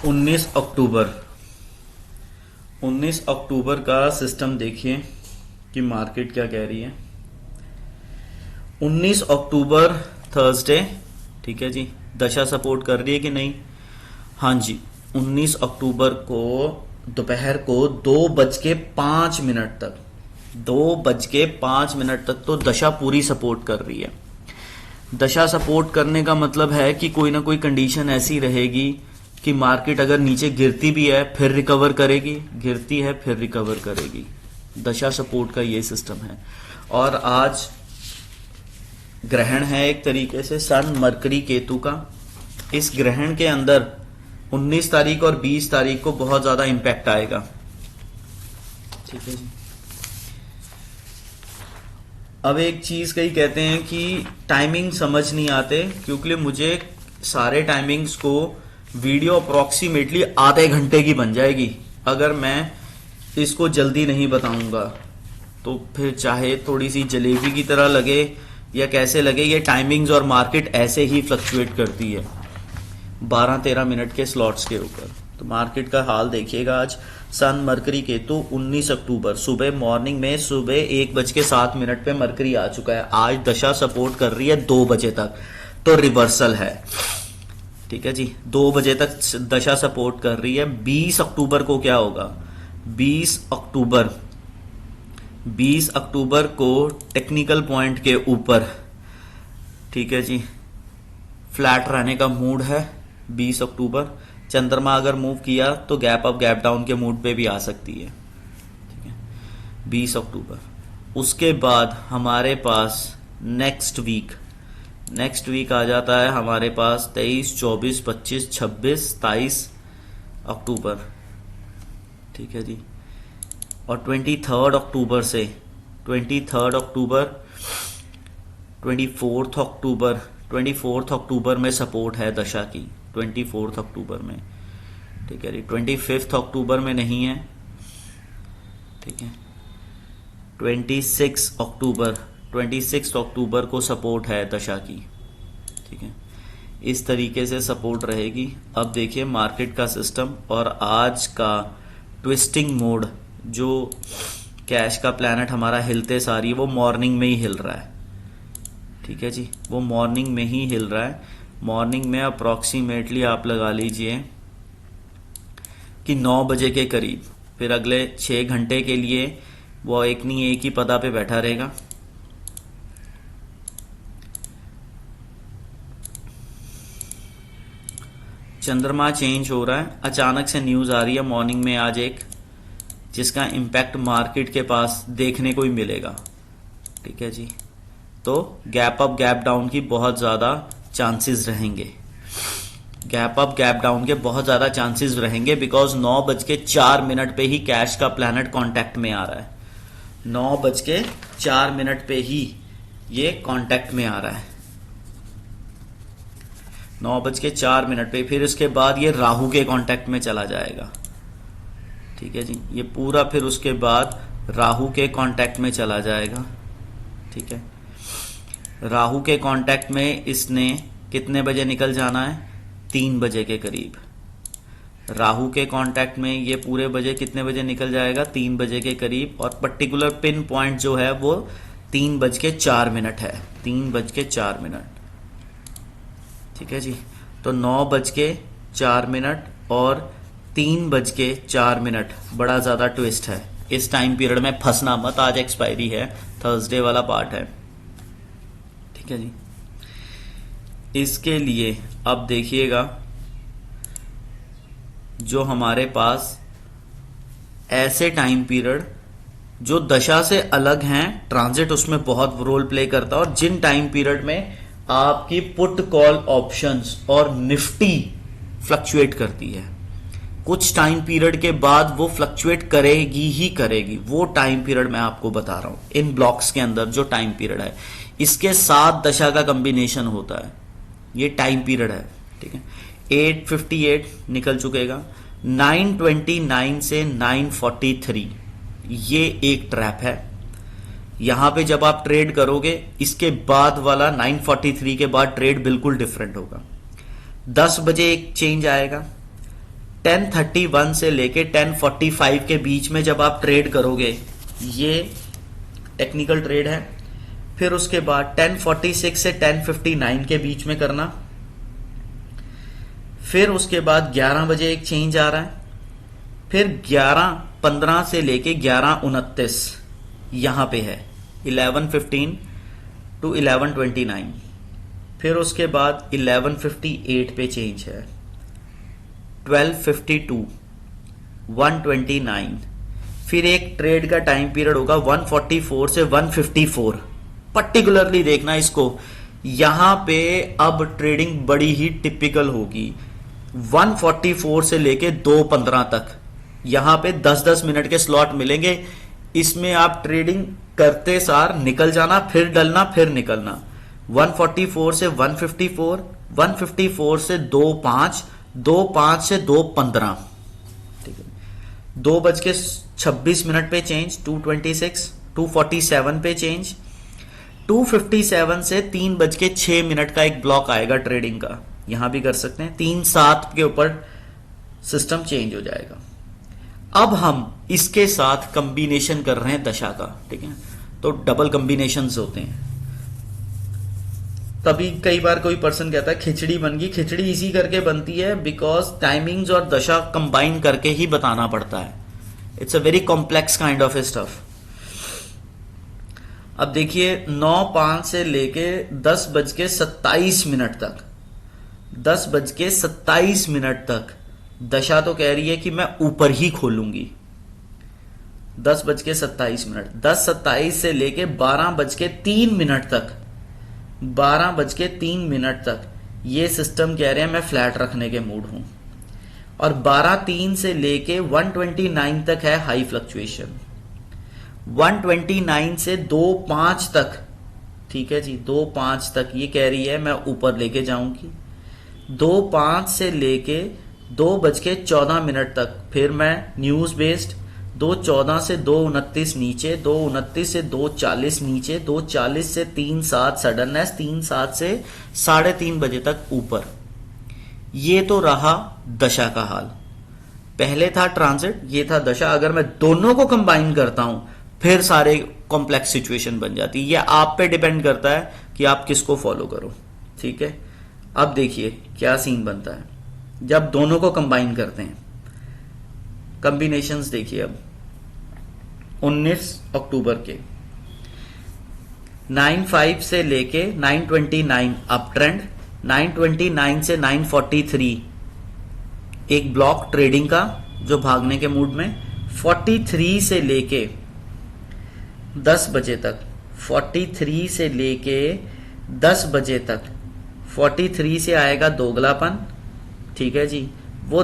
19 अक्टूबर 19 अक्टूबर का सिस्टम देखिए कि मार्केट क्या कह रही है। 19 अक्टूबर थर्सडे, ठीक है जी। दशा सपोर्ट कर रही है कि नहीं? हाँ जी। 19 अक्टूबर को दोपहर को 2:05 तक 2:05 तक तो दशा पूरी सपोर्ट कर रही है। दशा सपोर्ट करने का मतलब है कि कोई ना कोई कंडीशन ऐसी रहेगी कि मार्केट अगर नीचे गिरती भी है फिर रिकवर करेगी, गिरती है फिर रिकवर करेगी। दशा सपोर्ट का ये सिस्टम है। और आज ग्रहण है एक तरीके से सन मरकरी केतु का। इस ग्रहण के अंदर 19 तारीख और 20 तारीख को बहुत ज्यादा इंपैक्ट आएगा, ठीक है जी। अब एक चीज कई कहते हैं कि टाइमिंग समझ नहीं आते, क्योंकि मुझे सारे टाइमिंग्स को वीडियो अप्रोक्सीमेटली आधे घंटे की बन जाएगी अगर मैं इसको जल्दी नहीं बताऊंगा। तो फिर चाहे थोड़ी सी जलेबी की तरह लगे या कैसे लगे, ये टाइमिंग्स और मार्केट ऐसे ही फ्लक्चुएट करती है 12-13 मिनट के स्लॉट्स के ऊपर। तो मार्केट का हाल देखिएगा। आज सन मरकरी केतु 19 अक्टूबर सुबह मॉर्निंग में सुबह 1:07 पे मरकरी आ चुका है। आज दशा सपोर्ट कर रही है 2 बजे तक, तो रिवर्सल है, ठीक है जी। 2 बजे तक दशा सपोर्ट कर रही है। 20 अक्टूबर को क्या होगा? 20 अक्टूबर को टेक्निकल पॉइंट के ऊपर, ठीक है जी, फ्लैट रहने का मूड है। 20 अक्टूबर चंद्रमा अगर मूव किया तो गैप अप गैप डाउन के मूड पे भी आ सकती है, ठीक है। 20 अक्टूबर। उसके बाद हमारे पास नेक्स्ट वीक आ जाता है हमारे पास 23, 24, 25, 26, 27 अक्टूबर, ठीक है जी। और 23 अक्टूबर से 23 अक्टूबर 24 अक्टूबर में सपोर्ट है दशा की। 24 अक्टूबर में, ठीक है जी। 25 अक्टूबर में नहीं है, ठीक है। 26 अक्टूबर को सपोर्ट है दशा की, ठीक है। इस तरीके से सपोर्ट रहेगी। अब देखिए मार्केट का सिस्टम और आज का ट्विस्टिंग मोड। जो कैश का प्लैनेट हमारा हिलते सारी वो मॉर्निंग में ही हिल रहा है, ठीक है जी। वो मॉर्निंग में ही हिल रहा है। मॉर्निंग में अप्रॉक्सीमेटली आप लगा लीजिए कि 9 बजे के करीब। फिर अगले 6 घंटे के लिए वो एक ही पदा पे बैठा रहेगा। चंद्रमा चेंज हो रहा है। अचानक से न्यूज आ रही है मॉर्निंग में आज एक, जिसका इम्पैक्ट मार्केट के पास देखने को ही मिलेगा, ठीक है जी। तो गैप अप गैप डाउन की बहुत ज्यादा चांसेस रहेंगे। गैप अप गैप डाउन के बहुत ज्यादा चांसेस रहेंगे बिकॉज 9:04 पे ही कैश का प्लैनेट कांटेक्ट में आ रहा है। 9:04 पे ही ये कांटेक्ट में आ रहा है। 9:04 पे। फिर इसके बाद ये राहु के कांटेक्ट में चला जाएगा, ठीक है जी। ये पूरा फिर उसके बाद राहु के कांटेक्ट में चला जाएगा, ठीक है। राहु के कांटेक्ट में इसने कितने बजे निकल जाना है? 3 बजे के करीब। राहु के कांटेक्ट में ये पूरे बजे कितने बजे निकल जाएगा? 3 बजे के करीब। और पर्टिकुलर पिन पॉइंट जो है वो 3:04 है। 3:04, ठीक है जी। तो 9:04 और 3:04 बड़ा ज्यादा ट्विस्ट है। इस टाइम पीरियड में फंसना मत। आज एक्सपायरी है, थर्सडे वाला पार्ट है, ठीक है जी। इसके लिए अब देखिएगा जो हमारे पास ऐसे टाइम पीरियड जो दशा से अलग हैं, ट्रांजिट उसमें बहुत रोल प्ले करता है। और जिन टाइम पीरियड में आपकी पुट कॉल ऑप्शंस और निफ्टी फ्लक्चुएट करती है, कुछ टाइम पीरियड के बाद वो फ्लक्चुएट करेगी ही करेगी। वो टाइम पीरियड मैं आपको बता रहा हूं। इन ब्लॉक्स के अंदर जो टाइम पीरियड है, इसके साथ दशा का कॉम्बिनेशन होता है। ये टाइम पीरियड है, ठीक है। 8:58 निकल चुकेगा। 9:29 से 9:43 ये एक ट्रैप है। यहां पे जब आप ट्रेड करोगे, इसके बाद वाला 9:43 के बाद ट्रेड बिल्कुल डिफरेंट होगा। 10 बजे एक चेंज आएगा। 1031 से लेके 1045 के बीच में जब आप ट्रेड करोगे, ये टेक्निकल ट्रेड है। फिर उसके बाद 1046 से 1059 के बीच में करना। फिर उसके बाद 11 बजे एक चेंज आ रहा है। फिर 11:15 से लेके 11:29 यहां पे है, 11:15 टू 11:29। फिर उसके बाद 11:58 पे चेंज है, 12:52, 129। फिर एक ट्रेड का टाइम पीरियड होगा 144 से 154। पर्टिकुलरली देखना इसको, यहां पे अब ट्रेडिंग बड़ी ही टिपिकल होगी। 144 से लेके 2:15 तक यहां पे 10-10 मिनट के स्लॉट मिलेंगे। इसमें आप ट्रेडिंग करते सार निकल जाना, फिर डलना, फिर निकलना। 144 से 154, 154 से 2:05, 2:05 से 2:15, ठीक है। 2:26 पे चेंज 226, 2:47 पे चेंज, 2:57 से 3:06 का एक ब्लॉक आएगा ट्रेडिंग का, यहां भी कर सकते हैं। 3:07 के ऊपर सिस्टम चेंज हो जाएगा। अब हम इसके साथ कंबिनेशन कर रहे हैं दशा का, ठीक है। तो डबल कंबिनेशंस होते हैं। तभी कई बार कोई पर्सन कहता है खिचड़ी बन गई। खिचड़ी इसी करके बनती है बिकॉज टाइमिंग्स और दशा कंबाइन करके ही बताना पड़ता है। It's a very complex kind of stuff. अब देखिए 9:05 से लेके 10:27 तक, 10:27 तक दशा तो कह रही है कि मैं ऊपर ही खोलूंगी। 10:27, 10:27 से लेके 12:03 तक, 12:03 तक ये सिस्टम कह रहे हैं मैं फ्लैट रखने के मूड हूं। और 12:03 से लेके 129 तक है हाई फ्लक्चुएशन। 129 से 2:05 तक, ठीक है जी, 2:05 तक ये कह रही है मैं ऊपर लेके जाऊंगी। 2:05 से लेके 2:14 तक फिर मैं न्यूज बेस्ड, 2:14 से 2:29 नीचे, 2:29 से 2:40 नीचे, 2:40 से 3:07 सडननेस, 3:07 से 3:30 बजे तक ऊपर। ये तो रहा दशा का हाल। पहले था ट्रांजिट, ये था दशा। अगर मैं दोनों को कंबाइन करता हूं फिर सारे कॉम्प्लेक्स सिचुएशन बन जाती है। ये आप पे डिपेंड करता है कि आप किसको फॉलो करो, ठीक है। अब देखिए क्या सीन बनता है जब दोनों को कंबाइन करते हैं। कॉम्बिनेशंस देखिए अब 19 अक्टूबर के 9:05 से लेके 9:29 अप ट्रेंड, 9:29 से 9:43 एक ब्लॉक ट्रेडिंग का जो भागने के मूड में, 43 से लेके 10 बजे तक, 43 से लेके 10 बजे तक, 43 से आएगा दोगलापन, ठीक है जी। वो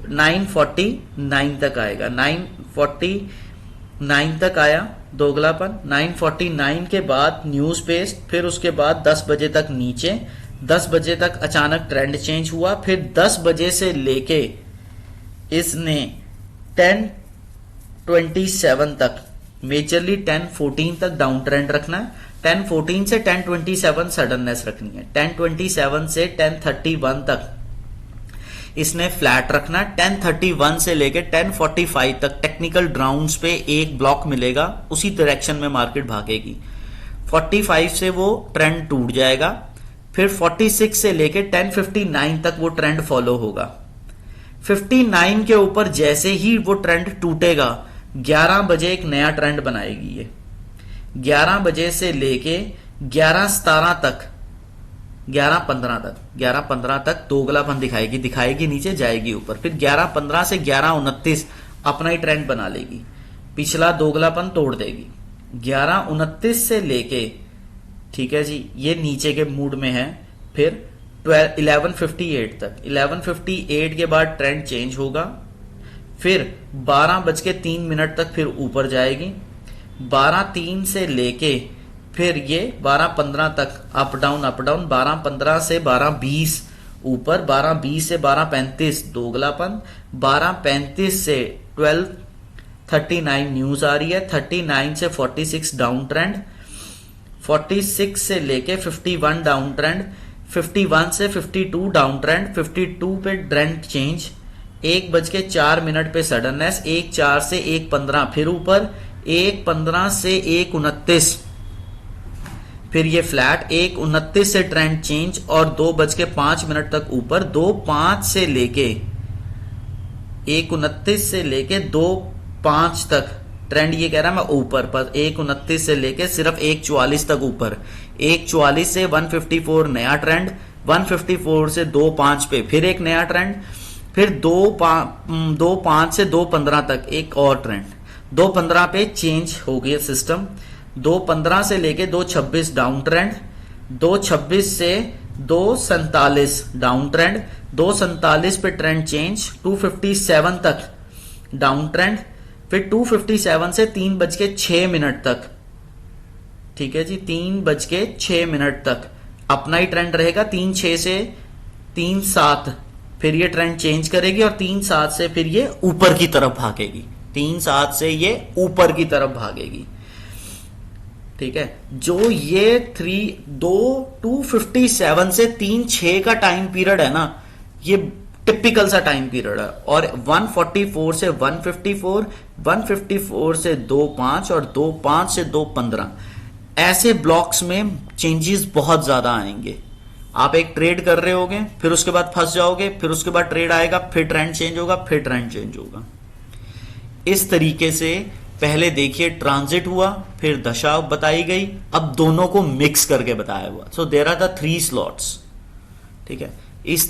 9:49 तक आएगा, 9:49 तक आया दोगलापन। 9:49 के बाद न्यूज बेस्ड, फिर उसके बाद 10 बजे तक नीचे, 10 बजे तक अचानक ट्रेंड चेंज हुआ। फिर 10 बजे से लेके इसने 10:27 तक, मेजरली 10:14 तक डाउन ट्रेंड रखना है। 10:14 से 10:27 सडननेस रखनी है। 10:27 से 10:31 तक इसने फ्लैट रखना है। 10:31 से लेके 10:45 तक टेक्निकल ग्राउंड्स पे एक ब्लॉक मिलेगा, उसी डायरेक्शन में मार्केट भागेगी। 45 से वो ट्रेंड टूट जाएगा। फिर 46 से लेके 10:59 तक वो ट्रेंड फॉलो होगा। 59 के ऊपर जैसे ही वो ट्रेंड टूटेगा 11 बजे एक नया ट्रेंड बनाएगी ये। 11 बजे से लेके 11:17 तक, 11:15 तक दोगलापन दिखाएगी नीचे, जाएगी ऊपर। फिर 11:15 से 11:29 अपना ही ट्रेंड बना लेगी, पिछला दोगलापन तोड़ देगी। 11:29 से लेके, ठीक है जी, ये नीचे के मूड में है। फिर 11:58 तक, 11:58 के बाद ट्रेंड चेंज होगा। फिर 12:03 तक फिर ऊपर जाएगी। 12:03 से लेके फिर ये 12:15 तक अप डाउन 12:15 से 12:20 ऊपर, 12:20 से 12:35 दोगलापन, 12:35 से 12:39 न्यूज आ रही है, 39 से 46 डाउन ट्रेंड, 46 से लेके 51 डाउन ट्रेंड, 51 से 52 डाउन ट्रेंड, 52 पे ट्रेंड चेंज, 1:04 पे सडननेस, 1:04 से 1:15 फिर ऊपर, 1:15 से 1:29 फिर ये फ्लैट, 1:29 से ट्रेंड चेंज और 2:05 तक ऊपर, 2:05 से लेके 1:29 से लेके 2:05 तक ट्रेंड ये कह रहा है मैं ऊपर, पर 1:29 से लेके सिर्फ 1:44 तक ऊपर, 1:44 से 154 नया ट्रेंड, 154 से 2:05 पे फिर एक नया ट्रेंड, फिर 2:05 से 2:15 तक एक और ट्रेंड, 2:15 पे चेंज हो गया सिस्टम, 2:15 से लेके 2:26 डाउन ट्रेंड, 2:26 से 2:47 डाउन ट्रेंड, 2:47 पे ट्रेंड चेंज, 2:57 तक डाउन ट्रेंड, फिर 2:57 से 3:06 तक, ठीक है जी, 3:06 तक अपना ही ट्रेंड रहेगा, 3:06 से 3:07 फिर ये ट्रेंड चेंज करेगी और 3:07 से फिर ये ऊपर की तरफ भागेगी, 3:07 से ये ऊपर की तरफ भागेगी, ठीक है। जो ये 257 से 3:06 का टाइम पीरियड है ना, ये टिपिकल सा टाइम पीरियड है, और 144 से 154, 154 से 2:05 और 2:05 से 2:15 ऐसे ब्लॉक्स में चेंजेस बहुत ज्यादा आएंगे। आप एक ट्रेड कर रहे होगे, फिर उसके बाद फंस जाओगे, फिर उसके बाद ट्रेड आएगा, फिर ट्रेंड चेंज होगा, फिर ट्रेंड चेंज होगा। इस तरीके से पहले देखिए ट्रांजिट हुआ, फिर दशा बताई गई, अब दोनों को मिक्स करके बताया हुआ। So there are the 3 slots, ठीक है। इस